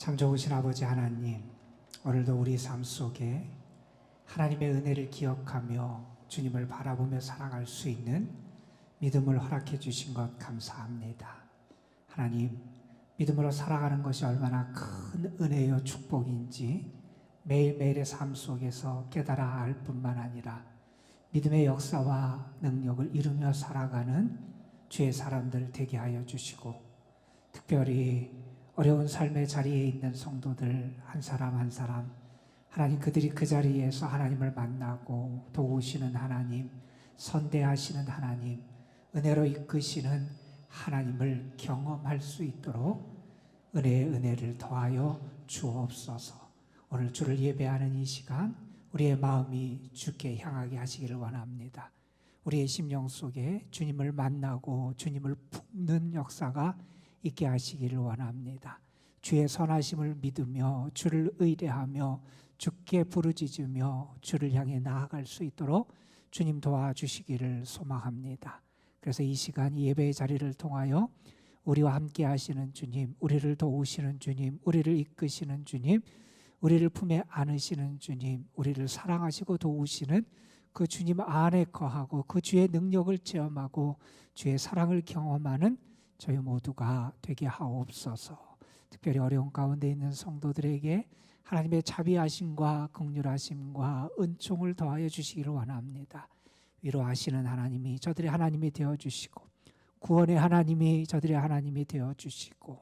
참 좋으신 아버지 하나님, 오늘도 우리 삶 속에 하나님의 은혜를 기억하며 주님을 바라보며 살아갈 수 있는 믿음을 허락해 주신 것 감사합니다. 하나님, 믿음으로 살아가는 것이 얼마나 큰 은혜요 축복인지 매일매일의 삶 속에서 깨달아 알 뿐만 아니라 믿음의 역사와 능력을 이루며 살아가는 주의 사람들 되게 하여 주시고, 특별히 어려운 삶의 자리에 있는 성도들 한 사람 한 사람, 하나님 그들이 그 자리에서 하나님을 만나고 도우시는 하나님, 선대하시는 하나님, 은혜로 이끄시는 하나님을 경험할 수 있도록 은혜의 은혜를 더하여 주옵소서. 오늘 주를 예배하는 이 시간 우리의 마음이 주께 향하게 하시기를 원합니다. 우리의 심령 속에 주님을 만나고 주님을 품는 역사가 있게 하시기를 원합니다. 주의 선하심을 믿으며 주를 의뢰하며 주께 부르짖으며 주를 향해 나아갈 수 있도록 주님 도와주시기를 소망합니다. 그래서 이 시간 예배의 자리를 통하여 우리와 함께 하시는 주님, 우리를 도우시는 주님, 우리를 이끄시는 주님, 우리를 품에 안으시는 주님, 우리를 사랑하시고 도우시는 그 주님 안에 거하고 그 주의 능력을 체험하고 주의 사랑을 경험하는 저희 모두가 되게 하옵소서. 특별히 어려운 가운데 있는 성도들에게 하나님의 자비하심과 긍휼하심과 은총을 더하여 주시기를 원합니다. 위로하시는 하나님이 저들의 하나님이 되어주시고, 구원의 하나님이 저들의 하나님이 되어주시고,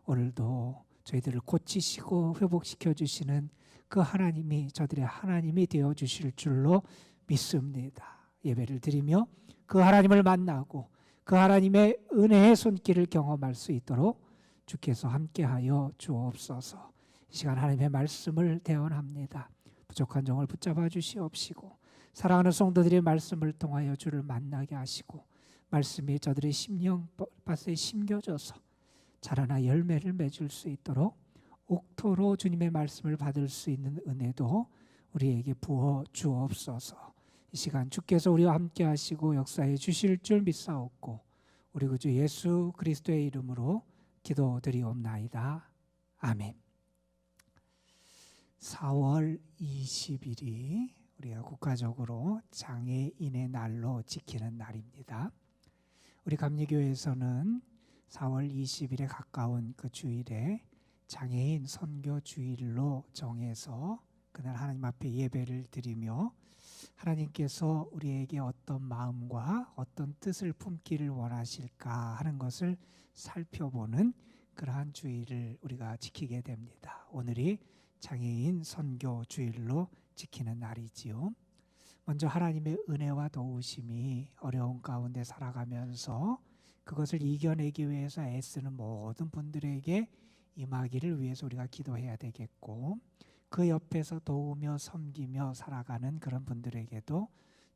오늘도 저희들을 고치시고 회복시켜 주시는 그 하나님이 저들의 하나님이 되어주실 줄로 믿습니다. 예배를 드리며 그 하나님을 만나고 그 하나님의 은혜의 손길을 경험할 수 있도록 주께서 함께하여 주옵소서. 이 시간 하나님의 말씀을 대언합니다. 부족한 종을 붙잡아 주시옵시고, 사랑하는 성도들의 말씀을 통하여 주를 만나게 하시고, 말씀이 저들의 심령밭에 심겨져서 자라나 열매를 맺을 수 있도록 옥토로 주님의 말씀을 받을 수 있는 은혜도 우리에게 부어 주옵소서. 이 시간 주께서 우리와 함께 하시고 역사해 주실 줄 믿사옵고, 우리 구주 예수 그리스도의 이름으로 기도드리옵나이다. 아멘. 4월 20일이 우리가 국가적으로 장애인의 날로 지키는 날입니다. 우리 감리교회에서는 4월 20일에 가까운 그 주일에 장애인 선교 주일로 정해서 그날 하나님 앞에 예배를 드리며 하나님께서 우리에게 어떤 마음과 어떤 뜻을 품기를 원하실까 하는 것을 살펴보는 그러한 주일을 우리가 지키게 됩니다. 오늘이 장애인 선교 주일로 지키는 날이지요. 먼저 하나님의 은혜와 도우심이 어려운 가운데 살아가면서 그것을 이겨내기 위해서 애쓰는 모든 분들에게 임하기를 위해서 우리가 기도해야 되겠고, 그 옆에서 도우며 섬기며 살아가는 그런 분들에게도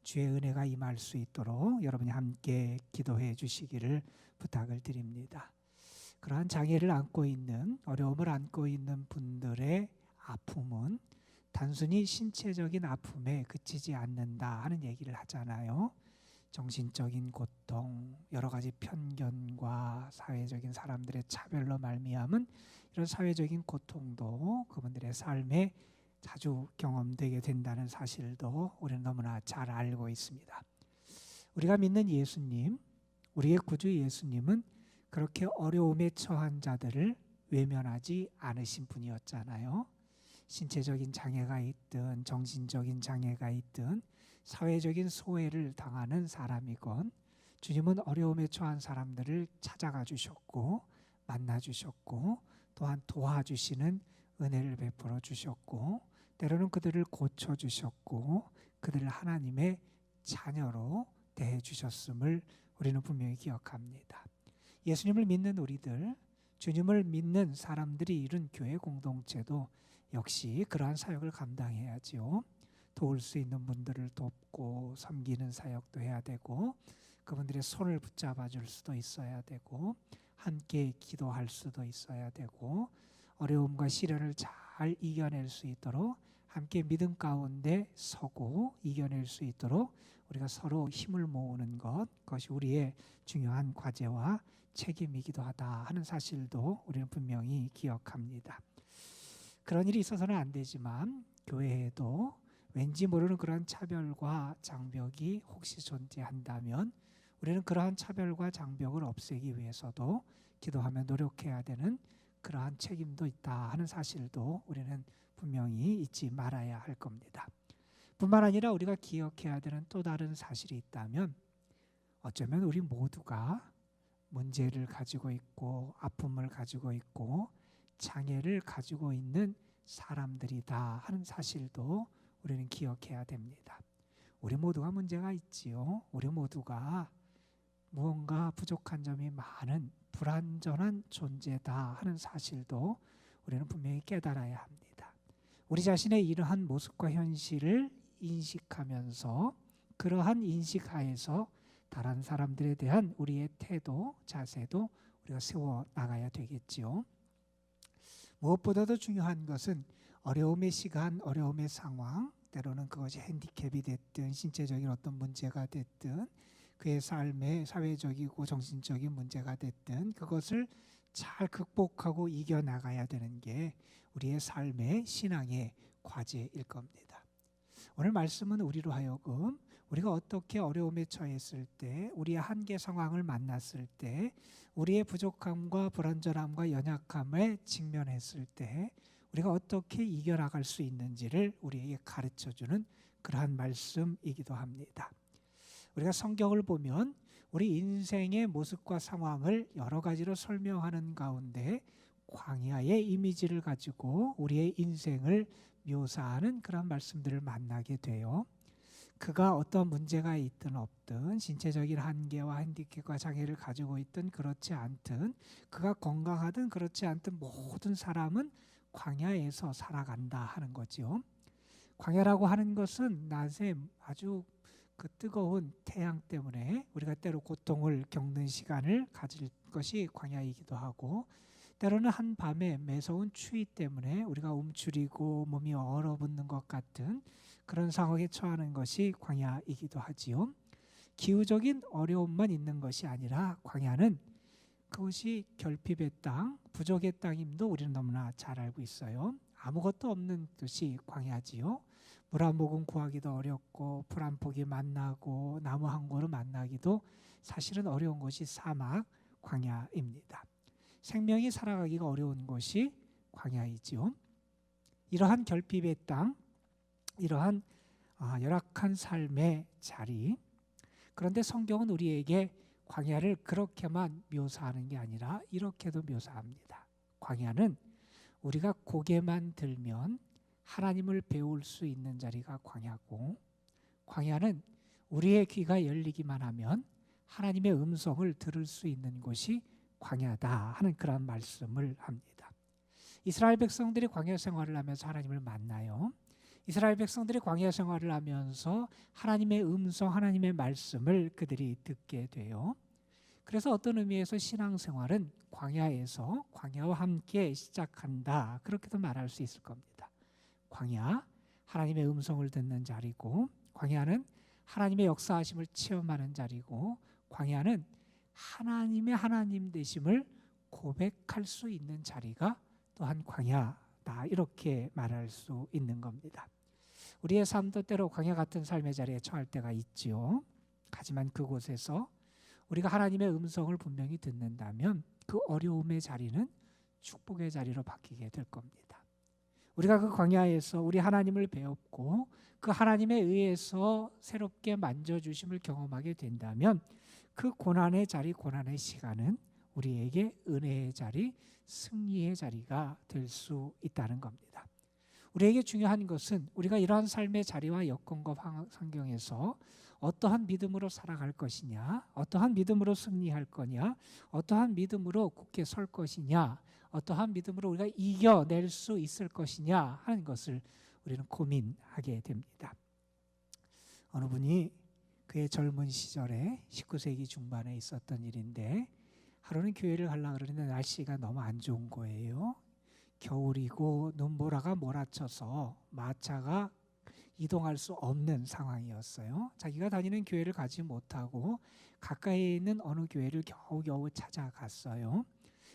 주의 은혜가 임할 수 있도록 여러분이 함께 기도해 주시기를 부탁을 드립니다. 그러한 장애를 안고 있는, 어려움을 안고 있는 분들의 아픔은 단순히 신체적인 아픔에 그치지 않는다 하는 얘기를 하잖아요. 정신적인 고통, 여러 가지 편견과 사회적인 사람들의 차별로 말미암은 이런 사회적인 고통도 그분들의 삶에 자주 경험되게 된다는 사실도 우리는 너무나 잘 알고 있습니다. 우리가 믿는 예수님, 우리의 구주 예수님은 그렇게 어려움에 처한 자들을 외면하지 않으신 분이었잖아요. 신체적인 장애가 있든 정신적인 장애가 있든 사회적인 소외를 당하는 사람이건 주님은 어려움에 처한 사람들을 찾아가 주셨고 만나 주셨고 또한 도와주시는 은혜를 베풀어 주셨고 때로는 그들을 고쳐 주셨고 그들을 하나님의 자녀로 대해 주셨음을 우리는 분명히 기억합니다. 예수님을 믿는 우리들, 주님을 믿는 사람들이 이룬 교회 공동체도 역시 그러한 사역을 감당해야지요. 도울 수 있는 분들을 돕고 섬기는 사역도 해야 되고 그분들의 손을 붙잡아 줄 수도 있어야 되고 함께 기도할 수도 있어야 되고 어려움과 시련을 잘 이겨낼 수 있도록 함께 믿음 가운데 서고 이겨낼 수 있도록 우리가 서로 힘을 모으는 것, 그것이 우리의 중요한 과제와 책임이기도 하다 하는 사실도 우리는 분명히 기억합니다. 그런 일이 있어서는 안 되지만 교회에도 왠지 모르는 그러한 차별과 장벽이 혹시 존재한다면 우리는 그러한 차별과 장벽을 없애기 위해서도 기도하며 노력해야 되는 그러한 책임도 있다 하는 사실도 우리는 분명히 잊지 말아야 할 겁니다. 뿐만 아니라 우리가 기억해야 되는 또 다른 사실이 있다면 어쩌면 우리 모두가 문제를 가지고 있고 아픔을 가지고 있고 장애를 가지고 있는 사람들이다 하는 사실도 우리는 기억해야 됩니다. 우리 모두가 문제가 있지요. 우리 모두가 무언가 부족한 점이 많은 불완전한 존재다 하는 사실도 우리는 분명히 깨달아야 합니다. 우리 자신의 이러한 모습과 현실을 인식하면서 그러한 인식하에서 다른 사람들에 대한 우리의 태도, 자세도 우리가 세워 나가야 되겠지요. 무엇보다도 중요한 것은 어려움의 시간, 어려움의 상황, 때로는 그것이 핸디캡이 됐든 신체적인 어떤 문제가 됐든 그의 삶의 사회적이고 정신적인 문제가 됐든 그것을 잘 극복하고 이겨나가야 되는 게 우리의 삶의 신앙의 과제일 겁니다. 오늘 말씀은 우리로 하여금 우리가 어떻게 어려움에 처했을 때, 우리의 한계 상황을 만났을 때, 우리의 부족함과 불완전함과 연약함에 직면했을 때 우리가 어떻게 이겨나갈 수 있는지를 우리에게 가르쳐주는 그러한 말씀이기도 합니다. 우리가 성경을 보면 우리 인생의 모습과 상황을 여러 가지로 설명하는 가운데 광야의 이미지를 가지고 우리의 인생을 묘사하는 그런 말씀들을 만나게 돼요. 그가 어떤 문제가 있든 없든 신체적인 한계와 핸디캡과 장애를 가지고 있든 그렇지 않든 그가 건강하든 그렇지 않든 모든 사람은 광야에서 살아간다 하는 거죠. 광야라고 하는 것은 낮에 아주 그 뜨거운 태양 때문에 우리가 때로 고통을 겪는 시간을 가질 것이 광야이기도 하고 때로는 한밤에 매서운 추위 때문에 우리가 움츠리고 몸이 얼어붙는 것 같은 그런 상황에 처하는 것이 광야이기도 하지요. 기후적인 어려움만 있는 것이 아니라 광야는 그것이 결핍의 땅, 부족의 땅임도 우리는 너무나 잘 알고 있어요. 아무것도 없는 뜻이 광야지요. 물 한 모금 구하기도 어렵고 풀 한 폭이 만나고 나무 한 그루 만나기도 사실은 어려운 것이 사막, 광야입니다. 생명이 살아가기가 어려운 것이 광야이지요. 이러한 결핍의 땅, 이러한 열악한 삶의 자리. 그런데 성경은 우리에게 광야를 그렇게만 묘사하는 게 아니라 이렇게도 묘사합니다. 광야는 우리가 고개만 들면 하나님을 배울 수 있는 자리가 광야고, 광야는 우리의 귀가 열리기만 하면 하나님의 음성을 들을 수 있는 곳이 광야다 하는 그런 말씀을 합니다. 이스라엘 백성들이 광야 생활을 하면서 하나님을 만나요. 이스라엘 백성들이 광야 생활을 하면서 하나님의 음성, 하나님의 말씀을 그들이 듣게 돼요. 그래서 어떤 의미에서 신앙생활은 광야에서 광야와 함께 시작한다, 그렇게도 말할 수 있을 겁니다. 광야, 하나님의 음성을 듣는 자리고, 광야는 하나님의 역사하심을 체험하는 자리고, 광야는 하나님의 하나님 되심을 고백할 수 있는 자리가 또한 광야다, 이렇게 말할 수 있는 겁니다. 우리의 삶도 때로 광야 같은 삶의 자리에 처할 때가 있지요. 하지만 그곳에서 우리가 하나님의 음성을 분명히 듣는다면 그 어려움의 자리는 축복의 자리로 바뀌게 될 겁니다. 우리가 그 광야에서 우리 하나님을 배웠고 그 하나님에 의해서 새롭게 만져주심을 경험하게 된다면 그 고난의 자리, 고난의 시간은 우리에게 은혜의 자리, 승리의 자리가 될 수 있다는 겁니다. 우리에게 중요한 것은 우리가 이러한 삶의 자리와 여건과 환경에서 어떠한 믿음으로 살아갈 것이냐, 어떠한 믿음으로 승리할 거냐, 어떠한 믿음으로 굳게 설 것이냐, 어떠한 믿음으로 우리가 이겨낼 수 있을 것이냐 하는 것을 우리는 고민하게 됩니다. 어느 분이 그의 젊은 시절에 19세기 중반에 있었던 일인데 하루는 교회를 가려고 그러는데 날씨가 너무 안 좋은 거예요. 겨울이고 눈보라가 몰아쳐서 마차가 이동할 수 없는 상황이었어요. 자기가 다니는 교회를 가지 못하고 가까이에 있는 어느 교회를 겨우겨우 찾아갔어요.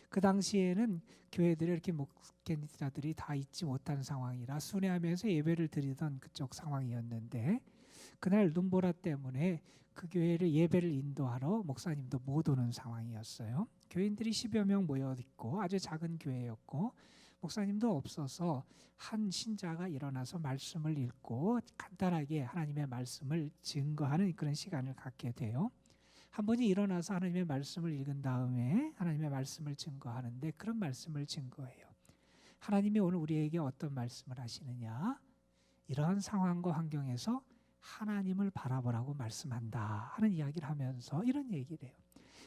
그 당시에는 교회들에 이렇게 목회자들이 다 있지 못한 상황이라 순회하면서 예배를 드리던 그쪽 상황이었는데, 그날 눈보라 때문에 그 교회를 예배를 인도하러 목사님도 못 오는 상황이었어요. 교인들이 10여 명 모여 있고 아주 작은 교회였고 목사님도 없어서 한 신자가 일어나서 말씀을 읽고 간단하게 하나님의 말씀을 증거하는 그런 시간을 갖게 돼요. 한 분이 일어나서 하나님의 말씀을 읽은 다음에 하나님의 말씀을 증거하는데, 그런 말씀을 증거해요. 하나님이 오늘 우리에게 어떤 말씀을 하시느냐, 이러한 상황과 환경에서 하나님을 바라보라고 말씀한다 하는 이야기를 하면서 이런 얘기를 해요.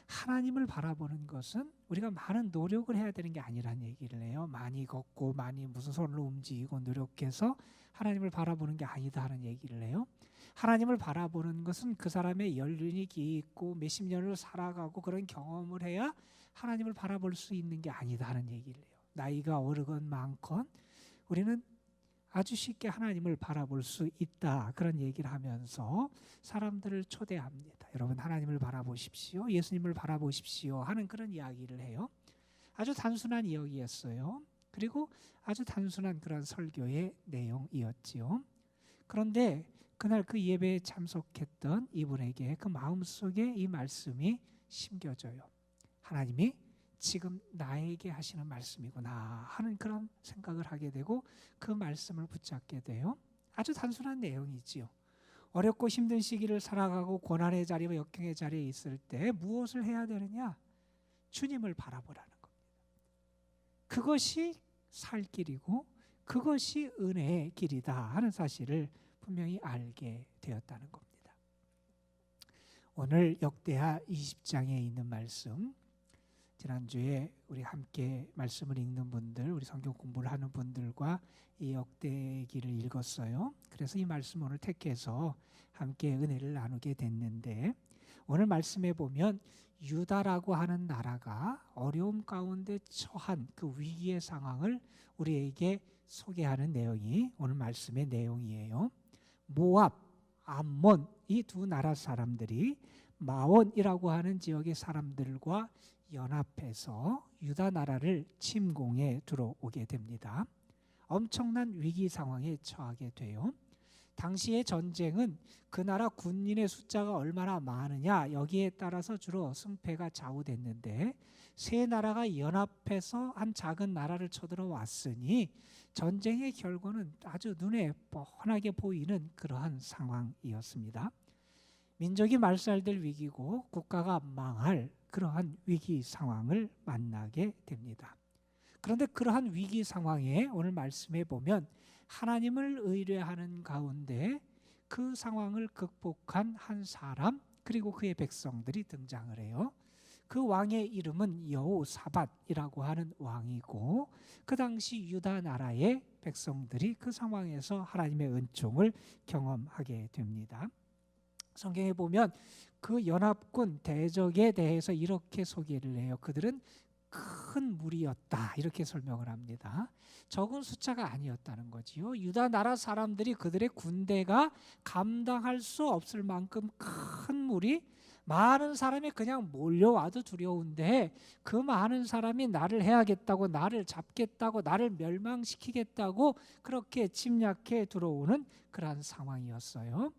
하나님을 바라보는 것은 우리가 많은 노력을 해야 되는 게 아니라는 얘기를 해요. 많이 걷고 많이 무슨 손으로 움직이고 노력해서 하나님을 바라보는 게 아니다 하는 얘기를 해요. 하나님을 바라보는 것은 그 사람의 연륜이 깊고 몇십 년을 살아가고 그런 경험을 해야 하나님을 바라볼 수 있는 게 아니다 하는 얘기를 해요. 나이가 어르건 많건 우리는 아주 쉽게 하나님을 바라볼 수 있다, 그런 얘기를 하면서 사람들을 초대합니다. 여러분, 하나님을 바라보십시오, 예수님을 바라보십시오 하는 그런 이야기를 해요. 아주 단순한 이야기였어요. 그리고 아주 단순한 그런 설교의 내용이었지요. 그런데 그날 그 예배에 참석했던 이분에게 그 마음속에 이 말씀이 심겨져요. 하나님이 지금 나에게 하시는 말씀이구나 하는 그런 생각을 하게 되고 그 말씀을 붙잡게 돼요. 아주 단순한 내용이지요. 어렵고 힘든 시기를 살아가고 고난의 자리와 역경의 자리에 있을 때 무엇을 해야 되느냐? 주님을 바라보라는 겁니다. 그것이 살 길이고 그것이 은혜의 길이다 하는 사실을 분명히 알게 되었다는 겁니다. 오늘 역대하 20장에 있는 말씀, 지난주에 우리 함께 말씀을 읽는 분들, 우리 성경 공부를 하는 분들과 이 역대기를 읽었어요. 그래서 이 말씀 오늘 택해서 함께 은혜를 나누게 됐는데, 오늘 말씀에 보면 유다라고 하는 나라가 어려움 가운데 처한 그 위기의 상황을 우리에게 소개하는 내용이 오늘 말씀의 내용이에요. 모압, 암몬 이 두 나라 사람들이 마원이라고 하는 지역의 사람들과 연합해서 유다 나라를 침공해 들어오게 됩니다. 엄청난 위기 상황에 처하게 돼요. 당시의 전쟁은 그 나라 군인의 숫자가 얼마나 많으냐 여기에 따라서 주로 승패가 좌우됐는데, 세 나라가 연합해서 한 작은 나라를 쳐들어왔으니 전쟁의 결과는 아주 눈에 뻔하게 보이는 그러한 상황이었습니다. 민족이 말살될 위기고 국가가 망할 그러한 위기 상황을 만나게 됩니다. 그런데 그러한 위기 상황에 오늘 말씀해 보면 하나님을 의뢰하는 가운데 그 상황을 극복한 한 사람, 그리고 그의 백성들이 등장을 해요. 그 왕의 이름은 여호사밧이라고 하는 왕이고, 그 당시 유다 나라의 백성들이 그 상황에서 하나님의 은총을 경험하게 됩니다. 성경에 보면 그 연합군 대적에 대해서 이렇게 소개를 해요. 그들은 큰 무리였다 이렇게 설명을 합니다. 적은 숫자가 아니었다는 거지요. 유다 나라 사람들이 그들의 군대가 감당할 수 없을 만큼 큰 무리, 많은 사람이 그냥 몰려와도 두려운데 그 많은 사람이 나를 해야겠다고, 나를 잡겠다고, 나를 멸망시키겠다고 그렇게 침략해 들어오는 그러한 상황이었어요.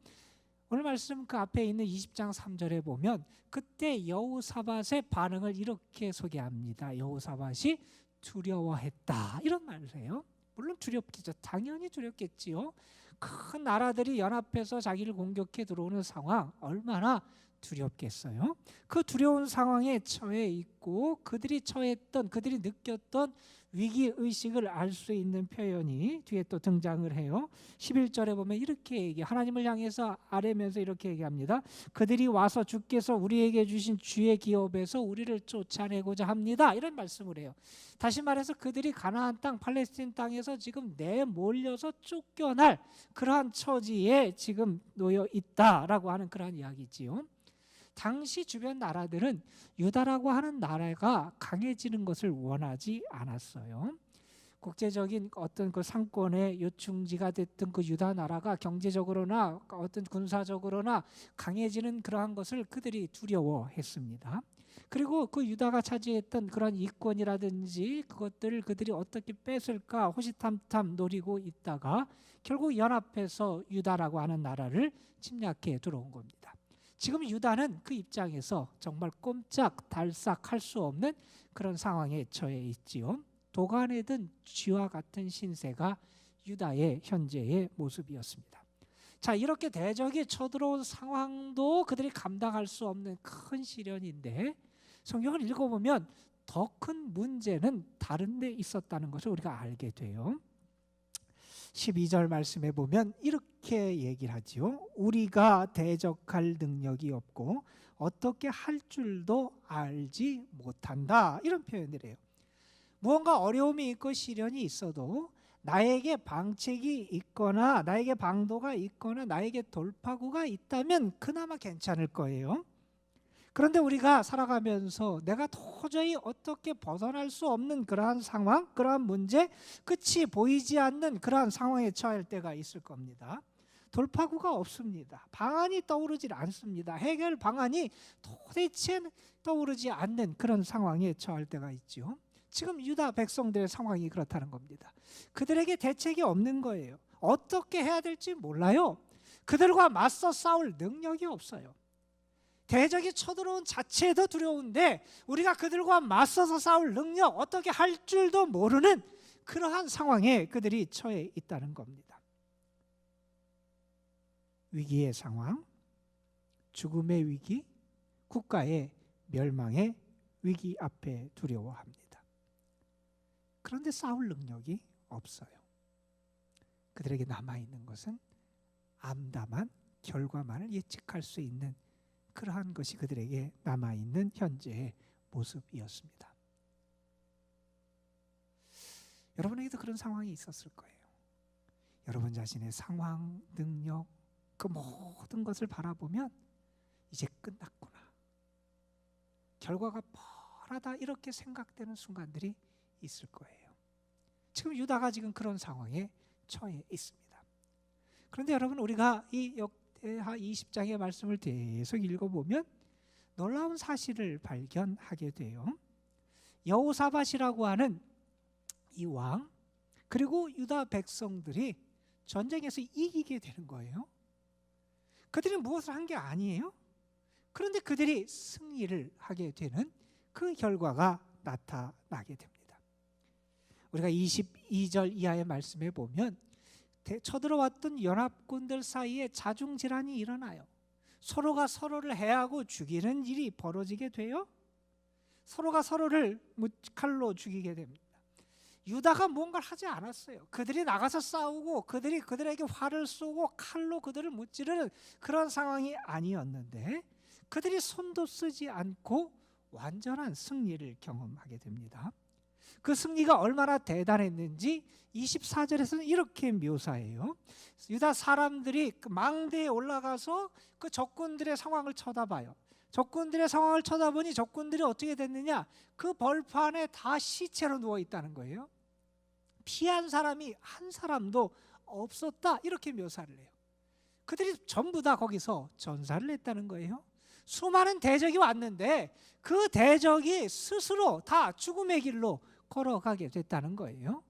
오늘 말씀 그 앞에 있는 20장 3절에 보면 그때 여호사밧의 반응을 이렇게 소개합니다. 여호사밧이 두려워했다 이런 말을 해요. 물론 두렵겠죠. 당연히 두렵겠지요. 큰 나라들이 연합해서 자기를 공격해 들어오는 상황, 얼마나 두렵겠어요. 그 두려운 상황에 처해 있고 그들이 처했던, 그들이 느꼈던 위기의식을 알 수 있는 표현이 뒤에 또 등장을 해요. 11절에 보면 이렇게 얘기해요. 하나님을 향해서 아뢰면서 이렇게 얘기합니다. 그들이 와서 주께서 우리에게 주신 주의 기업에서 우리를 쫓아내고자 합니다 이런 말씀을 해요. 다시 말해서 그들이 가나안 땅, 팔레스틴 땅에서 지금 내몰려서 쫓겨날 그러한 처지에 지금 놓여 있다라고 하는 그러한 이야기지요. 당시 주변 나라들은 유다라고 하는 나라가 강해지는 것을 원하지 않았어요. 국제적인 어떤 그 상권의 요충지가 됐던 그 유다 나라가 경제적으로나 어떤 군사적으로나 강해지는 그러한 것을 그들이 두려워했습니다. 그리고 그 유다가 차지했던 그런 이권이라든지 그것들을 그들이 어떻게 뺏을까 호시탐탐 노리고 있다가 결국 연합해서 유다라고 하는 나라를 침략해 들어온 겁니다. 지금 유다는 그 입장에서 정말 꼼짝달싹 할 수 없는 그런 상황에 처해 있지요. 도간에 든 쥐와 같은 신세가 유다의 현재의 모습이었습니다. 자, 이렇게 대적이 쳐들어온 상황도 그들이 감당할 수 없는 큰 시련인데 성경을 읽어보면 더 큰 문제는 다른 데 있었다는 것을 우리가 알게 돼요. 12절 말씀에 보면 이렇게 얘기를 하지요. 우리가 대적할 능력이 없고 어떻게 할 줄도 알지 못한다. 이런 표현을 해요. 무언가 어려움이 있고 시련이 있어도 나에게 방책이 있거나 나에게 방도가 있거나 나에게 돌파구가 있다면 그나마 괜찮을 거예요. 그런데 우리가 살아가면서 내가 도저히 어떻게 벗어날 수 없는 그러한 상황, 그러한 문제, 끝이 보이지 않는 그러한 상황에 처할 때가 있을 겁니다. 돌파구가 없습니다. 방안이 떠오르질 않습니다. 해결 방안이 도대체 떠오르지 않는 그런 상황에 처할 때가 있죠. 지금 유다 백성들의 상황이 그렇다는 겁니다. 그들에게 대책이 없는 거예요. 어떻게 해야 될지 몰라요. 그들과 맞서 싸울 능력이 없어요. 대적이 쳐들어온 자체도 두려운데 우리가 그들과 맞서서 싸울 능력, 어떻게 할 줄도 모르는 그러한 상황에 그들이 처해 있다는 겁니다. 위기의 상황, 죽음의 위기, 국가의 멸망의 위기 앞에 두려워합니다. 그런데 싸울 능력이 없어요. 그들에게 남아있는 것은 암담한 결과만을 예측할 수 있는 그러한 것이 그들에게 남아있는 현재의 모습이었습니다. 여러분에게도 그런 상황이 있었을 거예요. 여러분 자신의 상황, 능력, 그 모든 것을 바라보면 이제 끝났구나, 결과가 뻔하다, 이렇게 생각되는 순간들이 있을 거예요. 지금 유다가 지금 그런 상황에 처해 있습니다. 그런데 여러분, 우리가 이 역대하 20장의 말씀을 계속 읽어보면 놀라운 사실을 발견하게 돼요. 여호사밧이라고 하는 이 왕, 그리고 유다 백성들이 전쟁에서 이기게 되는 거예요. 그들이 무엇을 한 게 아니에요. 그런데 그들이 승리를 하게 되는 그 결과가 나타나게 됩니다. 우리가 22절 이하의 말씀에 보면 쳐들어왔던 연합군들 사이에 자중질환이 일어나요. 서로가 서로를 해하고 죽이는 일이 벌어지게 돼요. 서로가 서로를 칼로 죽이게 됩니다. 유다가 뭔가를 하지 않았어요. 그들이 나가서 싸우고 그들이 그들에게 활을 쏘고 칼로 그들을 무찌르는 그런 상황이 아니었는데 그들이 손도 쓰지 않고 완전한 승리를 경험하게 됩니다. 그 승리가 얼마나 대단했는지 24절에서는 이렇게 묘사해요. 유다 사람들이 그 망대에 올라가서 그 적군들의 상황을 쳐다봐요. 적군들의 상황을 쳐다보니 적군들이 어떻게 됐느냐, 그 벌판에 다 시체로 누워 있다는 거예요. 피한 사람이 한 사람도 없었다, 이렇게 묘사를 해요. 그들이 전부 다 거기서 전사를 했다는 거예요. 수많은 대적이 왔는데 그 대적이 스스로 다 죽음의 길로 걸어가게 됐다는 거예요.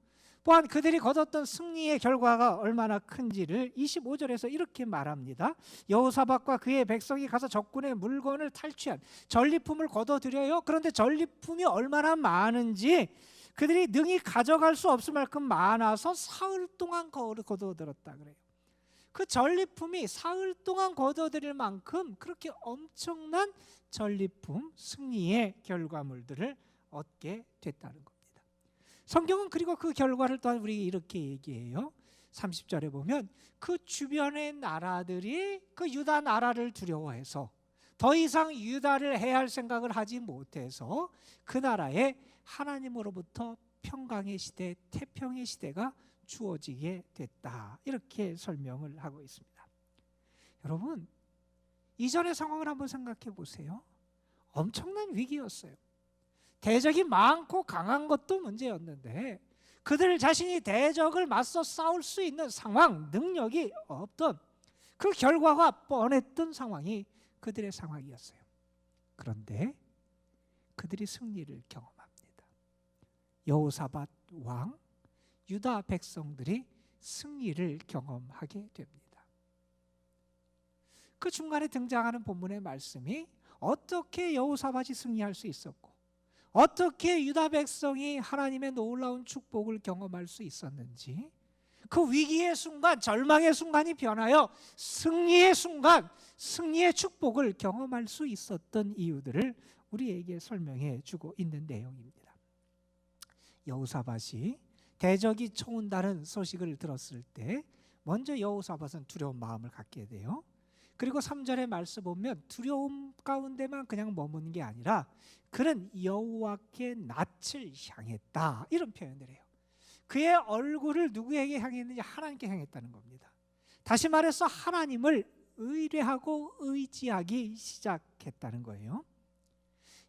또한 그들이 거뒀던 승리의 결과가 얼마나 큰지를 25절에서 이렇게 말합니다. 여호사밧과 그의 백성이 가서 적군의 물건을 탈취한 전리품을 거둬들여요. 그런데 전리품이 얼마나 많은지 그들이 능히 가져갈 수 없을 만큼 많아서 사흘 동안 거둬들었다 그래요. 그 전리품이 사흘 동안 거둬들일 만큼 그렇게 엄청난 전리품, 승리의 결과물들을 얻게 됐다는 겁니다. 성경은 그리고 그 결과를 또한 우리에게 이렇게 얘기해요. 30절에 보면 그 주변의 나라들이 그 유다 나라를 두려워해서 더 이상 유다를 해할 생각을 하지 못해서 그 나라에 하나님으로부터 평강의 시대, 태평의 시대가 주어지게 됐다, 이렇게 설명을 하고 있습니다. 여러분, 이전의 상황을 한번 생각해 보세요. 엄청난 위기였어요. 대적이 많고 강한 것도 문제였는데 그들 자신이 대적을 맞서 싸울 수 있는 상황, 능력이 없던 그 결과가 뻔했던 상황이 그들의 상황이었어요. 그런데 그들이 승리를 경험합니다. 여호사밧 왕, 유다 백성들이 승리를 경험하게 됩니다. 그 중간에 등장하는 본문의 말씀이 어떻게 여호사밧이 승리할 수 있었고 어떻게 유다 백성이 하나님의 놀라운 축복을 경험할 수 있었는지, 그 위기의 순간, 절망의 순간이 변하여 승리의 순간, 승리의 축복을 경험할 수 있었던 이유들을 우리에게 설명해 주고 있는 내용입니다. 여호사밧이 대적이 쳐온다는 소식을 들었을 때 먼저 여호사밧은 두려운 마음을 갖게 돼요. 그리고 3절의 말씀 보면 두려움 가운데만 그냥 머무는 게 아니라 그는 여호와께 낯을 향했다, 이런 표현을 해요. 그의 얼굴을 누구에게 향했느냐? 하나님께 향했다는 겁니다. 다시 말해서 하나님을 의뢰하고 의지하기 시작했다는 거예요.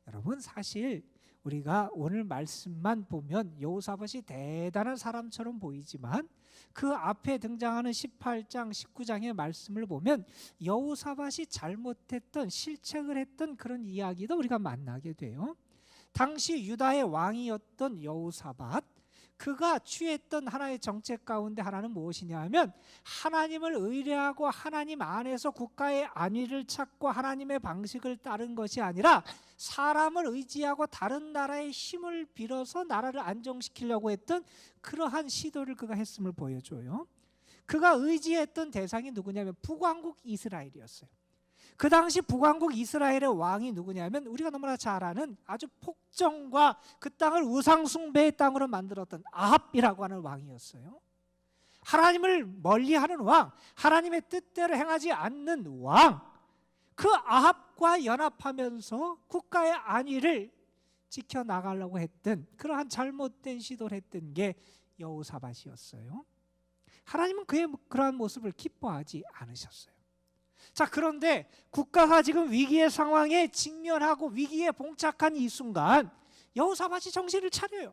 여러분, 사실 우리가 오늘 말씀만 보면 여호사밧이 대단한 사람처럼 보이지만 그 앞에 등장하는 18장, 19장의 말씀을 보면 여호사밧이 잘못했던, 실책을 했던 그런 이야기도 우리가 만나게 돼요. 당시 유다의 왕이었던 여호사밧, 그가 취했던 하나의 정책 가운데 하나는 무엇이냐 하면 하나님을 의뢰하고 하나님 안에서 국가의 안위를 찾고 하나님의 방식을 따른 것이 아니라 사람을 의지하고 다른 나라의 힘을 빌어서 나라를 안정시키려고 했던 그러한 시도를 그가 했음을 보여줘요. 그가 의지했던 대상이 누구냐면 북왕국 이스라엘이었어요. 그 당시 북왕국 이스라엘의 왕이 누구냐면 우리가 너무나 잘 아는 아주 폭정과 그 땅을 우상숭배의 땅으로 만들었던 아합이라고 하는 왕이었어요. 하나님을 멀리하는 왕, 하나님의 뜻대로 행하지 않는 왕, 그 아합과 연합하면서 국가의 안위를 지켜나가려고 했던 그러한 잘못된 시도를 했던 게 여호사밧이었어요. 하나님은 그의 그러한 모습을 기뻐하지 않으셨어요. 자, 그런데 국가가 지금 위기의 상황에 직면하고 위기에 봉착한 이 순간 여호사밧이 정신을 차려요.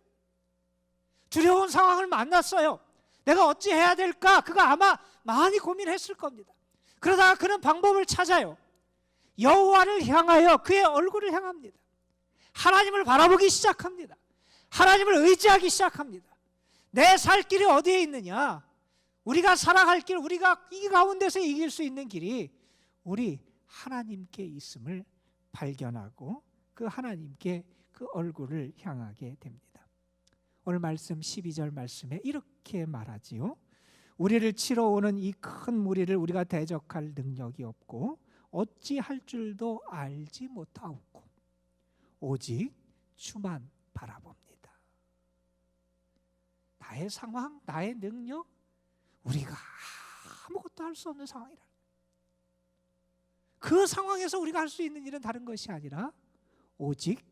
두려운 상황을 만났어요. 내가 어찌 해야 될까? 그가 아마 많이 고민했을 겁니다. 그러다가 그는 방법을 찾아요. 여호와를 향하여 그의 얼굴을 향합니다. 하나님을 바라보기 시작합니다. 하나님을 의지하기 시작합니다. 내 살 길이 어디에 있느냐? 우리가 살아갈 길, 우리가 이 가운데서 이길 수 있는 길이 우리 하나님께 있음을 발견하고 그 하나님께 그 얼굴을 향하게 됩니다. 오늘 말씀 12절 말씀에 이렇게 말하지요. 우리를 치러 오는 이 큰 무리를 우리가 대적할 능력이 없고 어찌할 줄도 알지 못하옵고 오직 주만 바라봅니다. 나의 상황, 나의 능력, 우리가 아무것도 할 수 없는 상황이라. 그 상황에서 우리가 할 수 있는 일은 다른 것이 아니라 오직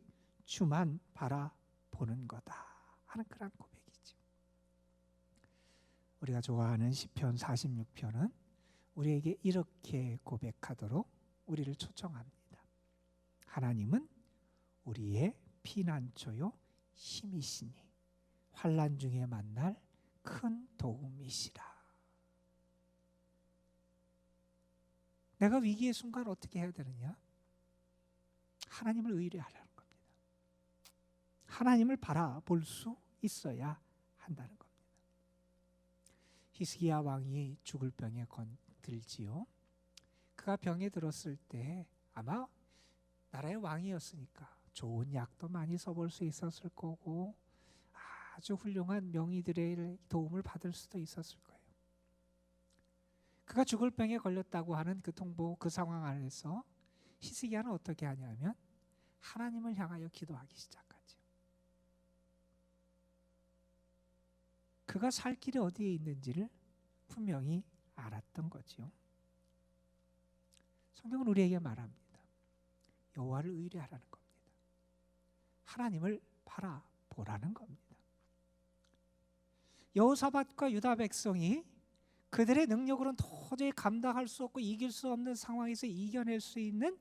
주만 바라보는 거다 하는 그런 고백이죠. 우리가 좋아하는 시편 46편은 우리에게 이렇게 고백하도록 우리를 초청합니다. 하나님은 우리의 피난처요 힘이시니 환난 중에 만날 큰 도움이시라. 내가 위기의 순간 어떻게 해야 되느냐? 하나님을 의뢰하라는 겁니다. 하나님을 바라볼 수 있어야 한다는 겁니다. 히스기야 왕이 죽을 병에 들지요. 그가 병에 들었을 때 아마 나라의 왕이었으니까 좋은 약도 많이 써볼 수 있었을 거고 아주 훌륭한 명의들의 도움을 받을 수도 있었을 거예요. 그가 죽을 병에 걸렸다고 하는 그 통보, 그 상황 안에서 히스기야는 어떻게 하냐면 하나님을 향하여 기도하기 시작하죠. 그가 살 길이 어디에 있는지를 분명히 알았던 거죠. 성경은 우리에게 말합니다. 여호와를 의뢰하라는 겁니다. 하나님을 바라보라는 겁니다. 여호사밧과 유다 백성이 그들의 능력으로는 도저히 감당할 수 없고 이길 수 없는 상황에서 이겨낼 수 있는,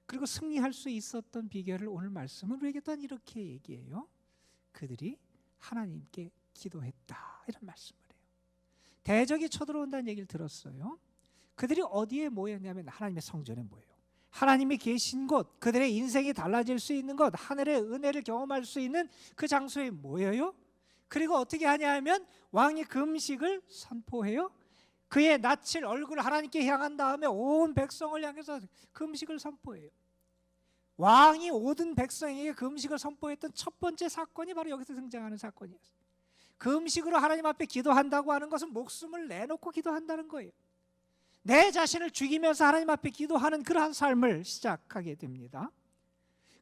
그리고 승리할 수 있었던 비결을 오늘 말씀은 우리에게 또한 이렇게 얘기해요. 그들이 하나님께 기도했다. 이런 말씀을 해요. 대적이 쳐들어온다는 얘기를 들었어요. 그들이 어디에 모였냐면 하나님의 성전에 모여요. 하나님이 계신 곳, 그들의 인생이 달라질 수 있는 것, 하늘의 은혜를 경험할 수 있는 그 장소에 모여요. 그리고 어떻게 하냐 하면 왕이 금식을 선포해요. 그의 낯을 얼굴 하나님께 향한 다음에 온 백성을 향해서 금식을 선포해요. 왕이 모든 백성에게 금식을 선포했던 첫 번째 사건이 바로 여기서 등장하는 사건이었어요. 금식으로 하나님 앞에 기도한다고 하는 것은 목숨을 내놓고 기도한다는 거예요. 내 자신을 죽이면서 하나님 앞에 기도하는 그러한 삶을 시작하게 됩니다.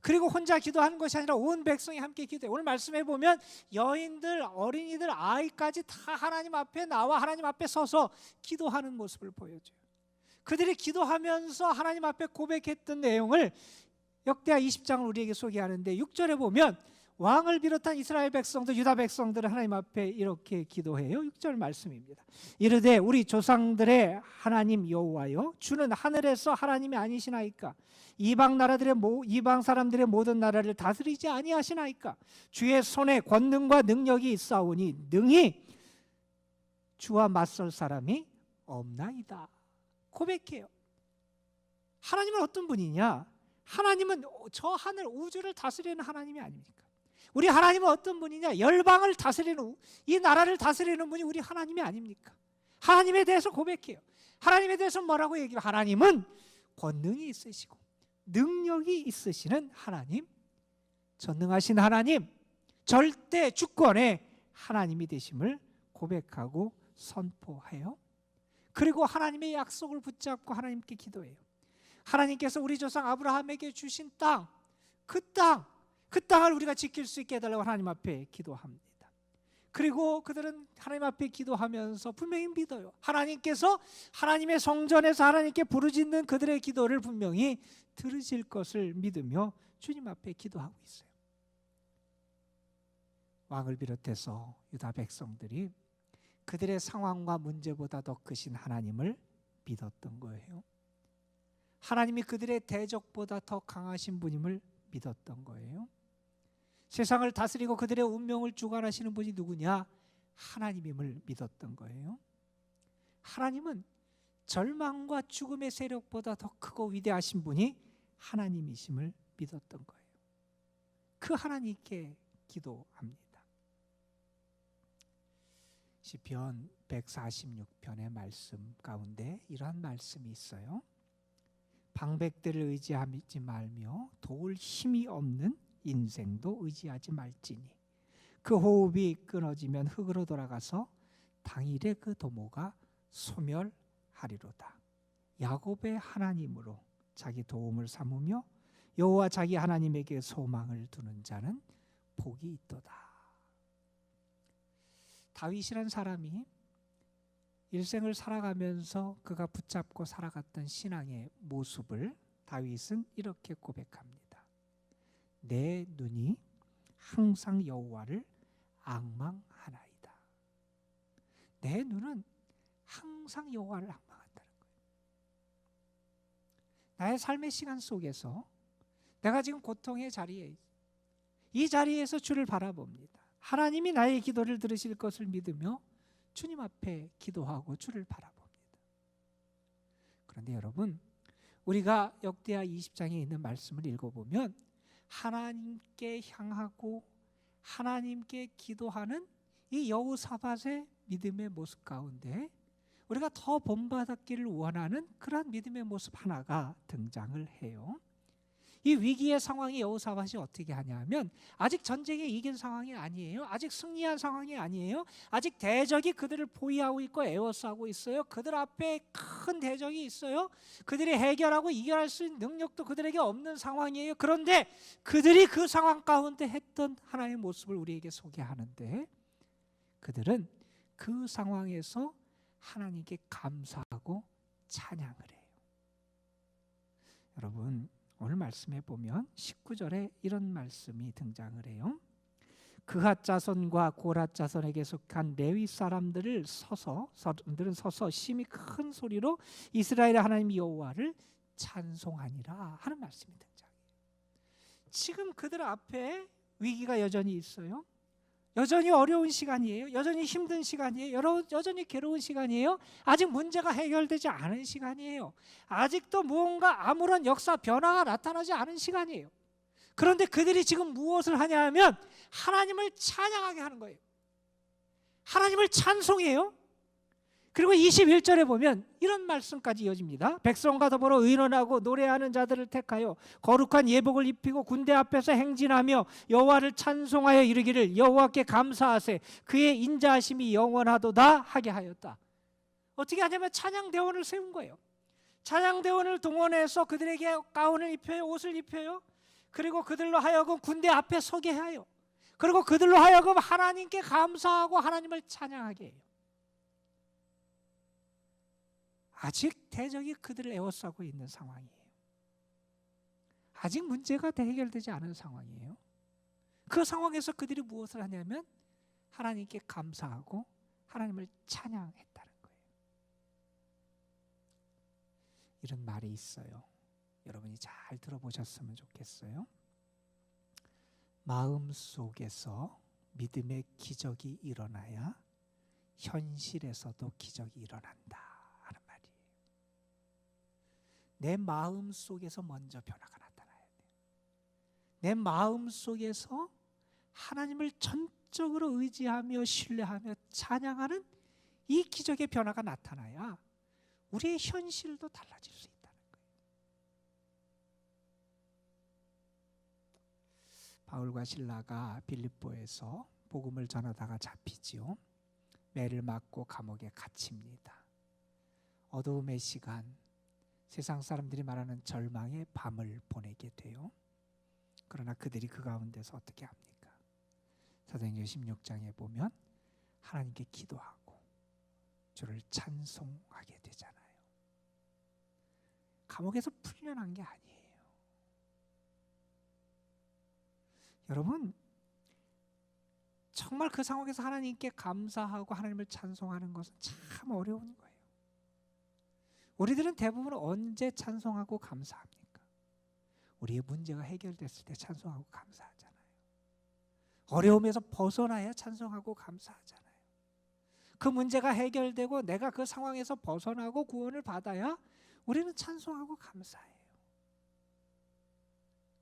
그리고 혼자 기도하는 것이 아니라 온 백성이 함께 기도해요. 오늘 말씀해 보면 여인들, 어린이들, 아이까지 다 하나님 앞에 나와 하나님 앞에 서서 기도하는 모습을 보여줘요. 그들이 기도하면서 하나님 앞에 고백했던 내용을 역대하 20장을 우리에게 소개하는데 6절에 보면 왕을 비롯한 이스라엘 백성들, 유다 백성들은 하나님 앞에 이렇게 기도해요. 6절 말씀입니다. 이르되 우리 조상들의 하나님 여호와여, 주는 하늘에서 하나님이 아니시나이까? 이방 사람들의 모든 나라를 다스리지 아니하시나이까? 주의 손에 권능과 능력이 있사오니 능히 주와 맞설 사람이 없나이다. 고백해요. 하나님은 어떤 분이냐? 하나님은 저 하늘 우주를 다스리는 하나님이 아닙니까? 우리 하나님은 어떤 분이냐? 열방을 다스리는, 이 나라를 다스리는 분이 우리 하나님이 아닙니까? 하나님에 대해서 고백해요. 하나님에 대해서 뭐라고 얘기해요? 하나님은 권능이 있으시고 능력이 있으시는 하나님, 전능하신 하나님, 절대 주권의 하나님이 되심을 고백하고 선포해요. 그리고 하나님의 약속을 붙잡고 하나님께 기도해요. 하나님께서 우리 조상 아브라함에게 주신 땅, 그 땅을 우리가 지킬 수 있게 해달라고 하나님 앞에 기도합니다. 그리고 그들은 하나님 앞에 기도하면서 분명히 믿어요. 하나님께서 하나님의 성전에서 하나님께 부르짖는 그들의 기도를 분명히 들으실 것을 믿으며 주님 앞에 기도하고 있어요. 왕을 비롯해서 유다 백성들이 그들의 상황과 문제보다 더 크신 하나님을 믿었던 거예요. 하나님이 그들의 대적보다 더 강하신 분임을 믿었던 거예요. 세상을 다스리고 그들의 운명을 주관하시는 분이 누구냐? 하나님임을 믿었던 거예요. 하나님은 절망과 죽음의 세력보다 더 크고 위대하신 분이 하나님이심을 믿었던 거예요. 그 하나님께 기도합니다. 시편 146편의 말씀 가운데 이러한 말씀이 있어요. 방백들을 의지하지 말며 도울 힘이 없는 인생도 의지하지 말지니 그 호흡이 끊어지면 흙으로 돌아가서 당일에 그 도모가 소멸하리로다. 야곱의 하나님으로 자기 도움을 삼으며 여호와 자기 하나님에게 소망을 두는 자는 복이 있도다. 다윗이란 사람이 일생을 살아가면서 그가 붙잡고 살아갔던 신앙의 모습을 다윗은 이렇게 고백합니다. 내 눈이 항상 여호와를 앙망하나이다. 내 눈은 항상 여호와를 앙망한다는 거예요. 나의 삶의 시간 속에서 내가 지금 고통의 자리에, 이 자리에서 주를 바라봅니다. 하나님이 나의 기도를 들으실 것을 믿으며 주님 앞에 기도하고 주를 바라봅니다. 그런데 여러분, 우리가 역대하 20장에 있는 말씀을 읽어보면 하나님께 향하고 하나님께 기도하는 이 여호사밧의 믿음의 모습 가운데 우리가 더 본받았기를 원하는 그런 믿음의 모습 하나가 등장을 해요. 이 위기의 상황이 여호사밧이 어떻게 하냐면 아직 전쟁에 이긴 상황이 아니에요. 아직 승리한 상황이 아니에요. 아직 대적이 그들을 포위하고 있고 에워싸고 있어요. 그들 앞에 큰 대적이 있어요. 그들이 해결하고 이겨할 수 있는 능력도 그들에게 없는 상황이에요. 그런데 그들이 그 상황 가운데 했던 하나의 모습을 우리에게 소개하는데 그들은 그 상황에서 하나님께 감사하고 찬양을 해요. 여러분, 오늘 말씀해 보면 19절에 이런 말씀이 등장을 해요. 그핫 자손과 고랏 자손에게 속한 레위 사람들은 서서 심히 큰 소리로 이스라엘의 하나님 여호와를 찬송하니라 하는 말씀이 등장해요. 지금 그들 앞에 위기가 여전히 있어요. 여전히 어려운 시간이에요. 여전히 힘든 시간이에요. 여전히 괴로운 시간이에요. 아직 문제가 해결되지 않은 시간이에요. 아직도 무언가 아무런 역사 변화가 나타나지 않은 시간이에요. 그런데 그들이 지금 무엇을 하냐 하면 하나님을 찬양하게 하는 거예요. 하나님을 찬송해요. 그리고 21절에 보면 이런 말씀까지 이어집니다. 백성과 더불어 의논하고 노래하는 자들을 택하여 거룩한 예복을 입히고 군대 앞에서 행진하며 여호와를 찬송하여 이르기를 여호와께 감사하세 그의 인자하심이 영원하도다 하게 하였다. 어떻게 하냐면 찬양대원을 세운 거예요. 찬양대원을 동원해서 그들에게 가운을 입혀요. 옷을 입혀요. 그리고 그들로 하여금 군대 앞에 서게 해요. 그리고 그들로 하여금 하나님께 감사하고 하나님을 찬양하게 해요. 아직 대적이 그들을 에워싸고 있는 상황이에요. 아직 문제가 해결되지 않은 상황이에요. 그 상황에서 그들이 무엇을 하냐면 하나님께 감사하고 하나님을 찬양했다는 거예요. 이런 말이 있어요. 여러분이 잘 들어보셨으면 좋겠어요. 마음속에서 믿음의 기적이 일어나야 현실에서도 기적이 일어난다. 내 마음 속에서 먼저 변화가 나타나야 돼요. 내 마음 속에서 하나님을 전적으로 의지하며 신뢰하며 찬양하는 이 기적의 변화가 나타나야 우리의 현실도 달라질 수 있다는 거예요. 바울과 실라가 빌립보에서 복음을 전하다가 잡히지요. 매를 맞고 감옥에 갇힙니다. 어두움의 시간, 세상 사람들이 말하는 절망의 밤을 보내게 돼요. 그러나 그들이 그 가운데서 어떻게 합니까? 사도행전 16장에 보면 하나님께 기도하고 주를 찬송하게 되잖아요. 감옥에서 풀려난 게 아니에요. 여러분, 정말 그 상황에서 하나님께 감사하고 하나님을 찬송하는 것은 참 어려운 거예요. 우리들은 대부분 언제 찬송하고 감사합니까? 우리의 문제가 해결됐을 때 찬송하고 감사하잖아요. 어려움에서 벗어나야 찬송하고 감사하잖아요. 그 문제가 해결되고 내가 그 상황에서 벗어나고 구원을 받아야 우리는 찬송하고 감사해요.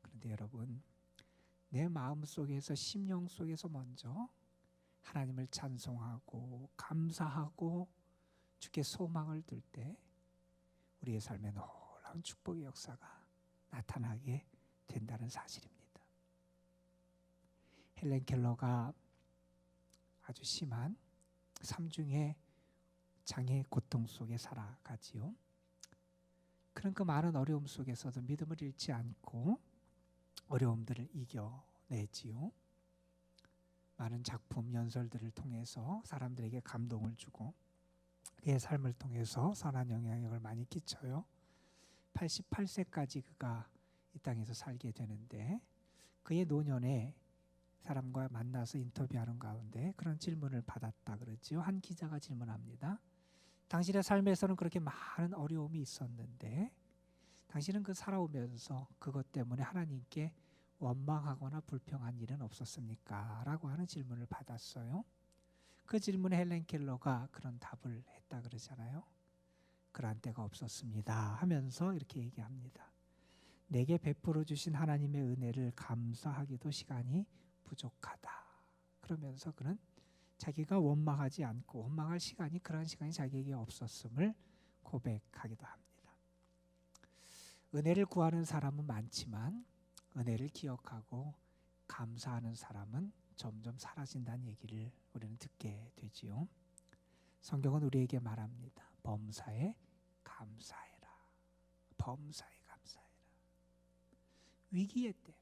그런데 여러분, 내 마음 속에서 심령 속에서 먼저 하나님을 찬송하고 감사하고 주께 소망을 둘 때 우리의 삶에 놀라운 축복의 역사가 나타나게 된다는 사실입니다. 헬렌 켈러가 아주 심한 삼중의 장애의 고통 속에 살아가지요. 그런 그 많은 어려움 속에서도 믿음을 잃지 않고 어려움들을 이겨내지요. 많은 작품, 연설들을 통해서 사람들에게 감동을 주고 그의 삶을 통해서 선한 영향력을 많이 끼쳐요. 88세까지 그가 이 땅에서 살게 되는데 그의 노년에 사람과 만나서 인터뷰하는 가운데 그런 질문을 받았다 그러지요. 한 기자가 질문합니다. 당신의 삶에서는 그렇게 많은 어려움이 있었는데 당신은 그 살아오면서 그것 때문에 하나님께 원망하거나 불평한 일은 없었습니까? 라고 하는 질문을 받았어요. 그 질문에 헬렌 켈러가 그런 답을 했다 그러잖아요. 그러한 때가 없었습니다 하면서 이렇게 얘기합니다. 내게 베풀어 주신 하나님의 은혜를 감사하기도 시간이 부족하다. 그러면서 그는 자기가 원망하지 않고 원망할 시간이 그런 시간이 자기에게 없었음을 고백하기도 합니다. 은혜를 구하는 사람은 많지만 은혜를 기억하고 감사하는 사람은 점점 사라진다는 얘기를 우리는 듣게 되지요. 성경은 우리에게 말합니다. 범사에 감사해라. 범사에 감사해라. 위기의 때,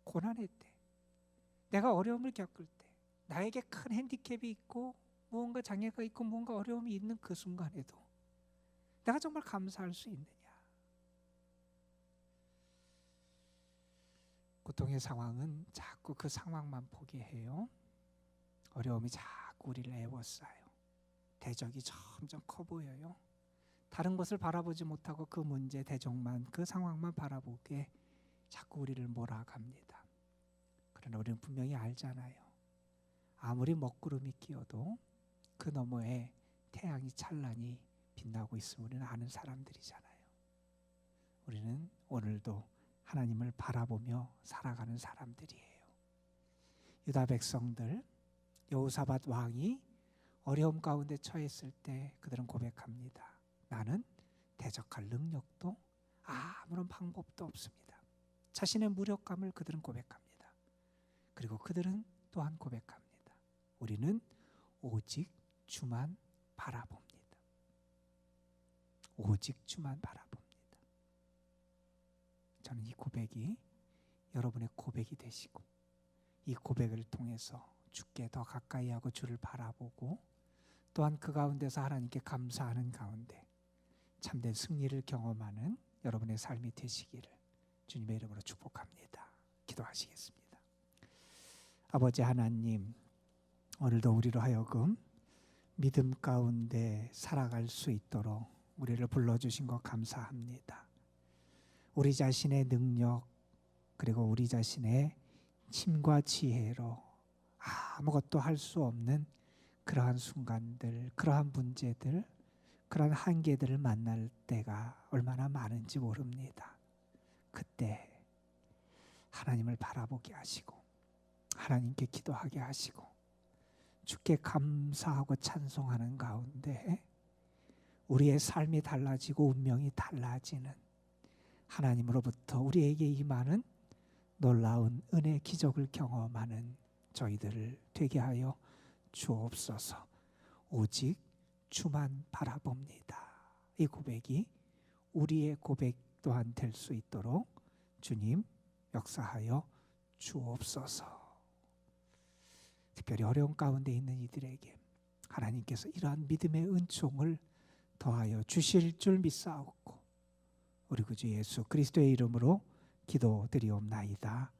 고난의 때, 내가 어려움을 겪을 때, 나에게 큰 핸디캡이 있고 무언가 장애가 있고 무언가 어려움이 있는 그 순간에도 내가 정말 감사할 수 있느냐. 고통의 상황은 자꾸 그 상황만 보게 해요. 어려움이 자꾸 우리를 애워싸요. 대적이 점점 커 보여요. 다른 것을 바라보지 못하고 그 문제, 대적만, 그 상황만 바라보게 자꾸 우리를 몰아갑니다. 그러나 우리는 분명히 알잖아요. 아무리 먹구름이 끼어도 그 너머에 태양이 찬란히 빛나고 있음을 우리는 아는 사람들이잖아요. 우리는 오늘도 하나님을 바라보며 살아가는 사람들이에요. 유다 백성들, 여호사밧 왕이 어려움 가운데 처했을 때 그들은 고백합니다. 나는 대적할 능력도 아무런 방법도 없습니다. 자신의 무력감을 그들은 고백합니다. 그리고 그들은 또한 고백합니다. 우리는 오직 주만 바라봅니다. 오직 주만 바라봅니다. 저는 이 고백이 여러분의 고백이 되시고 이 고백을 통해서 주께 더 가까이 하고 주를 바라보고 또한 그 가운데서 하나님께 감사하는 가운데 참된 승리를 경험하는 여러분의 삶이 되시기를 주님의 이름으로 축복합니다. 기도하시겠습니다. 아버지 하나님, 오늘도 우리로 하여금 믿음 가운데 살아갈 수 있도록 우리를 불러주신 것 감사합니다. 우리 자신의 능력 그리고 우리 자신의 힘과 지혜로 아무것도 할 수 없는 그러한 순간들, 그러한 문제들, 그러한 한계들을 만날 때가 얼마나 많은지 모릅니다. 그때 하나님을 바라보게 하시고 하나님께 기도하게 하시고 주께 감사하고 찬송하는 가운데 우리의 삶이 달라지고 운명이 달라지는 하나님으로부터 우리에게 임하는 놀라운 은혜 기적을 경험하는 저희들을 되게 하여 주옵소서. 오직 주만 바라봅니다. 이 고백이 우리의 고백 또한 될 수 있도록 주님 역사하여 주옵소서. 특별히 어려운 가운데 있는 이들에게 하나님께서 이러한 믿음의 은총을 더하여 주실 줄 믿사옵고 우리 구주 예수 그리스도의 이름으로 기도드리옵나이다.